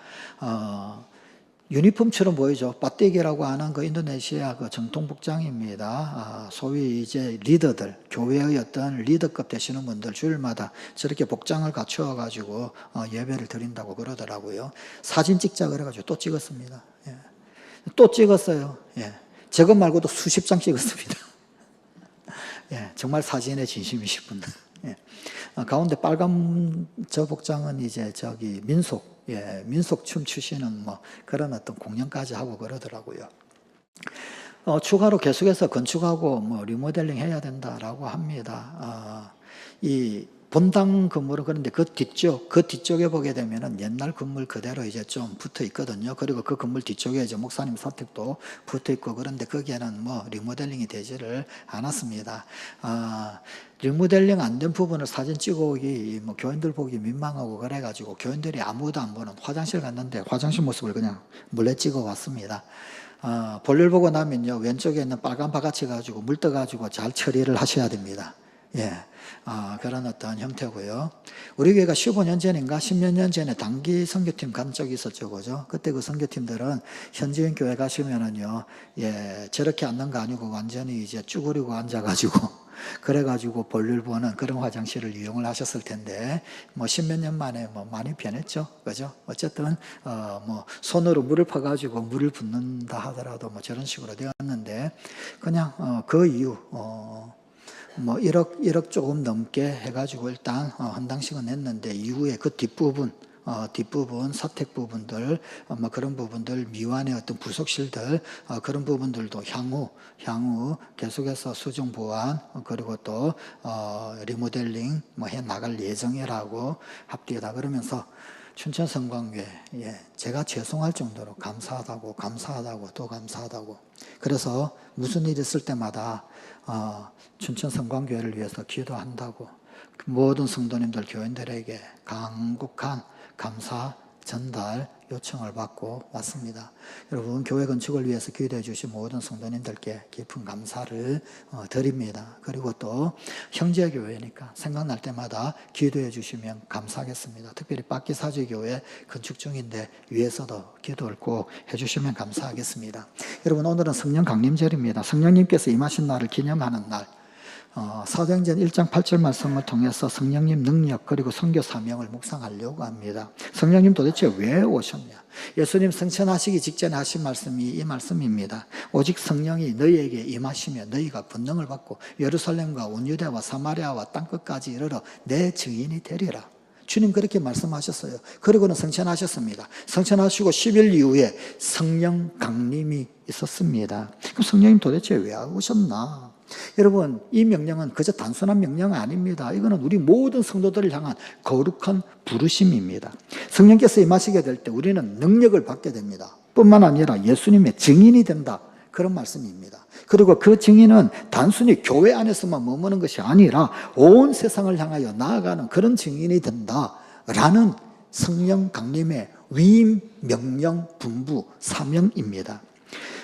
유니폼처럼 보이죠. 빠떼기라고 하는 그 인도네시아 그 정통 복장입니다. 소위 이제 리더들, 교회의 어떤 리더급 되시는 분들 주일마다 저렇게 복장을 갖추어 가지고 예배를 드린다고 그러더라고요. 사진 찍자 그래가지고 또 찍었습니다. 예. 또 찍었어요. 예. 저것 말고도 수십 장 찍었습니다. 예. 정말 사진에 진심이신 분들. 예. 가운데 빨간 저 복장은 이제 저기 민속, 예, 민속 춤 추시는 뭐 그런 어떤 공연까지 하고 그러더라고요. 추가로 계속해서 건축하고 뭐 리모델링 해야 된다라고 합니다. 이 본당 건물은 그런데 그 뒤쪽에 보게 되면은 옛날 건물 그대로 이제 좀 붙어 있거든요. 그리고 그 건물 뒤쪽에 이제 목사님 사택도 붙어 있고 그런데 거기에는 뭐 리모델링이 되지를 않았습니다. 리모델링 안 된 부분을 사진 찍어오기 뭐 교인들 보기 민망하고 그래가지고 교인들이 아무도 안 보는 화장실 갔는데 화장실 모습을 그냥 몰래 찍어 왔습니다. 볼일 보고 나면요 왼쪽에 있는 빨간 바가지 가지고 물 떠가지고 잘 처리를 하셔야 됩니다. 예, 그런 어떤 형태고요. 우리 교회가 15년 전인가 10몇 년 전에 단기 선교팀 간 적이 있었죠, 그죠? 그때 그 선교팀들은 현지인 교회 가시면은요, 예, 저렇게 앉는 거 아니고 완전히 이제 쭈그리고 앉아가지고 그래가지고 볼일 보는 그런 화장실을 이용을 하셨을 텐데, 뭐 십몇 년 만에 뭐 많이 변했죠, 그죠? 어쨌든 뭐 손으로 물을 퍼가지고 물을 붓는다 하더라도 뭐 저런 식으로 되었는데, 그냥 그 이후 뭐 1억 조금 넘게 해가지고 일단 헌당식은 했는데 이후에 그 뒷부분 사택 부분들 뭐 그런 부분들 미완의 어떤 부속실들 그런 부분들도 향후 계속해서 수정 보완 그리고 또 리모델링 뭐 해 나갈 예정이라고 합디다. 그러면서 춘천성광교회 제가 죄송할 정도로 감사하다고 또 감사하다고. 그래서 무슨 일 있을 때마다 춘천성광교회를 위해서 기도한다고 모든 성도님들 교인들에게 간곡한 감사 전달 요청을 받고 왔습니다. 여러분 교회 건축을 위해서 기도해 주신 모든 성도님들께 깊은 감사를 드립니다. 그리고 또 형제교회니까 생각날 때마다 기도해 주시면 감사하겠습니다. 특별히 빠끼사주교회 건축 중인데 위에서도 기도를 꼭 해주시면 감사하겠습니다. 여러분 오늘은 성령 강림절입니다. 성령님께서 임하신 날을 기념하는 날, 사도행전 1장 8절 말씀을 통해서 성령님 능력 그리고 선교 사명을 묵상하려고 합니다. 성령님 도대체 왜 오셨냐? 예수님 승천하시기 직전에 하신 말씀이 이 말씀입니다. 오직 성령이 너희에게 임하시며 너희가 권능을 받고 예루살렘과 온 유대와 사마리아와 땅끝까지 이르러 내 증인이 되리라. 주님 그렇게 말씀하셨어요. 그리고는 승천하셨습니다. 승천하시고 10일 이후에 성령 강림이 있었습니다. 그럼 성령님 도대체 왜 오셨나? 여러분 이 명령은 그저 단순한 명령은 아닙니다. 이거는 우리 모든 성도들을 향한 거룩한 부르심입니다. 성령께서 임하시게 될 때 우리는 능력을 받게 됩니다. 뿐만 아니라 예수님의 증인이 된다. 그런 말씀입니다. 그리고 그 증인은 단순히 교회 안에서만 머무는 것이 아니라 온 세상을 향하여 나아가는 그런 증인이 된다라는 성령 강림의 위임, 명령, 분부, 사명입니다.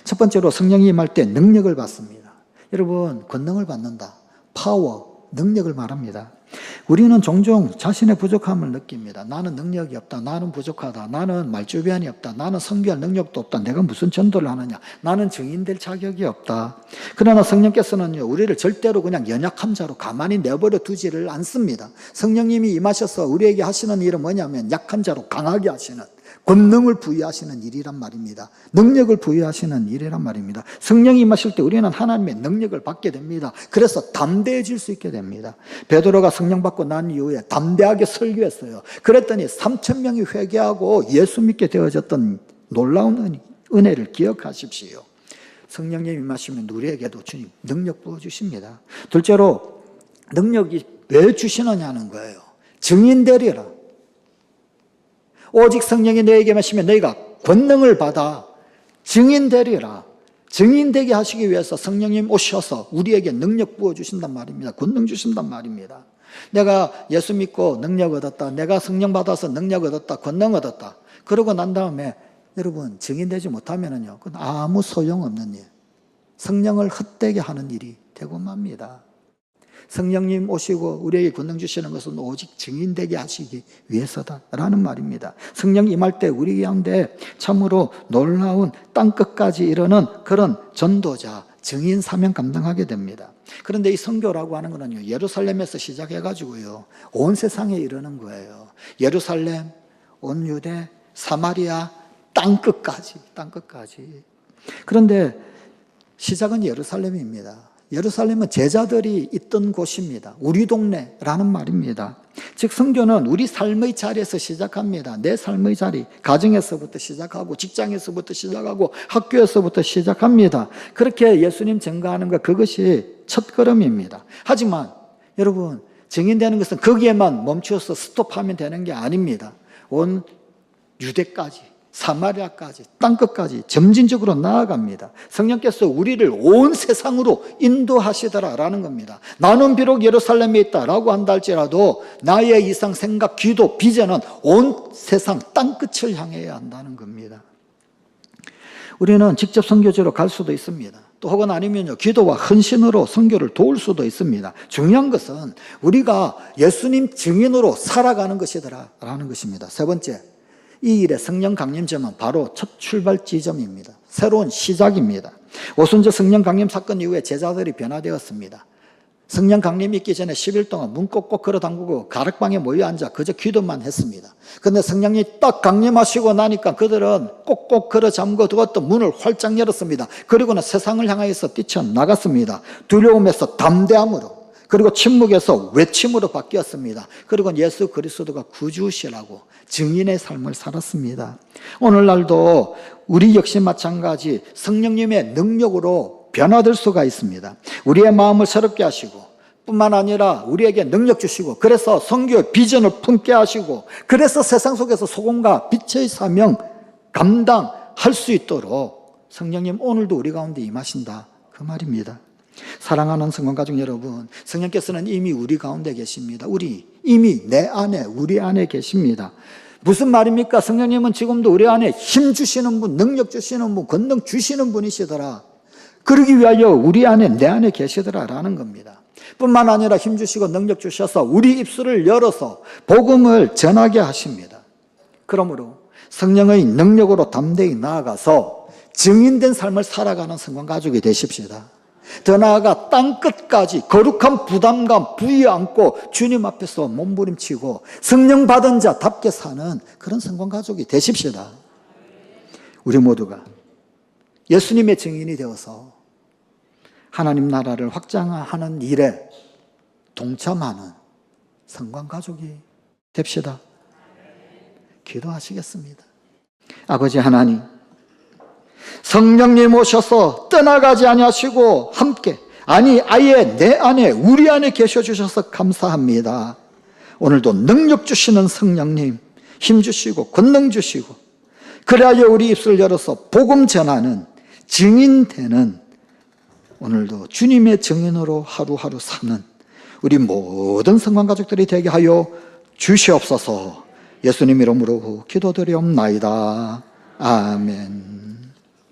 첫 번째로 성령이 임할 때 능력을 받습니다. 여러분 권능을 받는다. 파워, 능력을 말합니다. 우리는 종종 자신의 부족함을 느낍니다. 나는 능력이 없다. 나는 부족하다. 나는 말주변이 없다. 나는 선교할 능력도 없다. 내가 무슨 전도를 하느냐. 나는 증인될 자격이 없다. 그러나 성령께서는요, 우리를 절대로 그냥 연약한 자로 가만히 내버려 두지를 않습니다. 성령님이 임하셔서 우리에게 하시는 일은 뭐냐면 약한 자로 강하게 하시는, 권능을 부여하시는 일이란 말입니다. 능력을 부여하시는 일이란 말입니다. 성령이 임하실 때 우리는 하나님의 능력을 받게 됩니다. 그래서 담대해질 수 있게 됩니다. 베드로가 성령 받고 난 이후에 담대하게 설교했어요. 그랬더니 3,000명이 회개하고 예수 믿게 되어졌던 놀라운 은혜를 기억하십시오. 성령님 임하시면 우리에게도 주님 능력 부어주십니다. 둘째로 능력이 왜 주시느냐는 거예요. 증인되리라. 오직 성령이 너에게 마시면 너희가 권능을 받아 증인되리라. 증인되게 하시기 위해서 성령님 오셔서 우리에게 능력 부어주신단 말입니다. 권능 주신단 말입니다. 내가 예수 믿고 능력 얻었다. 내가 성령 받아서 능력 얻었다. 권능 얻었다. 그러고 난 다음에 여러분 증인되지 못하면은요, 그건 아무 소용없는 일. 성령을 헛되게 하는 일이 되고 맙니다. 성령님 오시고 우리에게 권능 주시는 것은 오직 증인되게 하시기 위해서다라는 말입니다. 성령 임할 때 우리 가운데 참으로 놀라운 땅끝까지 이르는 그런 전도자, 증인 사명 감당하게 됩니다. 그런데 이 선교라고 하는 거는요, 예루살렘에서 시작해가지고요, 온 세상에 이르는 거예요. 예루살렘, 온 유대, 사마리아, 땅끝까지. 그런데 시작은 예루살렘입니다. 예루살렘은 제자들이 있던 곳입니다. 우리 동네라는 말입니다. 즉 선교는 우리 삶의 자리에서 시작합니다. 내 삶의 자리, 가정에서부터 시작하고 직장에서부터 시작하고 학교에서부터 시작합니다. 그렇게 예수님 증거하는 것, 그것이 첫걸음입니다. 하지만 여러분, 증인되는 것은 거기에만 멈추어서 스톱하면 되는 게 아닙니다. 온 유대까지, 사마리아까지, 땅끝까지 점진적으로 나아갑니다. 성령께서 우리를 온 세상으로 인도하시더라라는 겁니다. 나는 비록 예루살렘에 있다라고 한다 할지라도 나의 이상 생각, 기도, 비전은 온 세상 땅끝을 향해야 한다는 겁니다. 우리는 직접 선교지로 갈 수도 있습니다. 또 혹은 아니면요, 기도와 헌신으로 선교를 도울 수도 있습니다. 중요한 것은 우리가 예수님 증인으로 살아가는 것이더라라는 것입니다. 세 번째, 이 일의 성령 강림점은 바로 첫 출발 지점입니다. 새로운 시작입니다. 오순절 성령 강림 사건 이후에 제자들이 변화되었습니다. 성령 강림이 있기 전에 10일 동안 문 꼭꼭 걸어 담그고 가락방에 모여 앉아 그저 기도만 했습니다. 그런데 성령이 딱 강림하시고 나니까 그들은 꼭꼭 걸어 잠궈 두었던 문을 활짝 열었습니다. 그리고는 세상을 향하여서 뛰쳐나갔습니다. 두려움에서 담대함으로, 그리고 침묵에서 외침으로 바뀌었습니다. 그리고 예수 그리스도가 구주시라고 증인의 삶을 살았습니다. 오늘날도 우리 역시 마찬가지 성령님의 능력으로 변화될 수가 있습니다. 우리의 마음을 새롭게 하시고 뿐만 아니라 우리에게 능력 주시고, 그래서 선교의 비전을 품게 하시고, 그래서 세상 속에서 소금과 빛의 사명 감당할 수 있도록 성령님 오늘도 우리 가운데 임하신다, 그 말입니다. 사랑하는 성도가족 여러분, 성령께서는 이미 우리 가운데 계십니다. 이미 내 안에, 우리 안에 계십니다. 무슨 말입니까? 성령님은 지금도 우리 안에 힘 주시는 분, 능력 주시는 분, 권능 주시는 분이시더라. 그러기 위하여 우리 안에, 내 안에 계시더라라는 겁니다. 뿐만 아니라 힘 주시고 능력 주셔서 우리 입술을 열어서 복음을 전하게 하십니다. 그러므로 성령의 능력으로 담대히 나아가서 증인된 삶을 살아가는 성도가족이 되십시다. 더 나아가 땅끝까지 거룩한 부담감 부여 안고 주님 앞에서 몸부림치고 성령 받은 자답게 사는 그런 성도가족이 되십시다. 우리 모두가 예수님의 증인이 되어서 하나님 나라를 확장하는 일에 동참하는 성도가족이 됩시다. 기도하시겠습니다. 아버지 하나님, 성령님 오셔서 떠나가지 아니하시고 함께, 아니 아예 내 안에, 우리 안에 계셔 주셔서 감사합니다. 오늘도 능력 주시는 성령님 힘 주시고 권능 주시고, 그래야 우리 입술을 열어서 복음 전하는 증인 되는, 오늘도 주님의 증인으로 하루하루 사는 우리 모든 성도가족들이 되게 하여 주시옵소서. 예수님 이름으로 기도드리옵나이다. 아멘.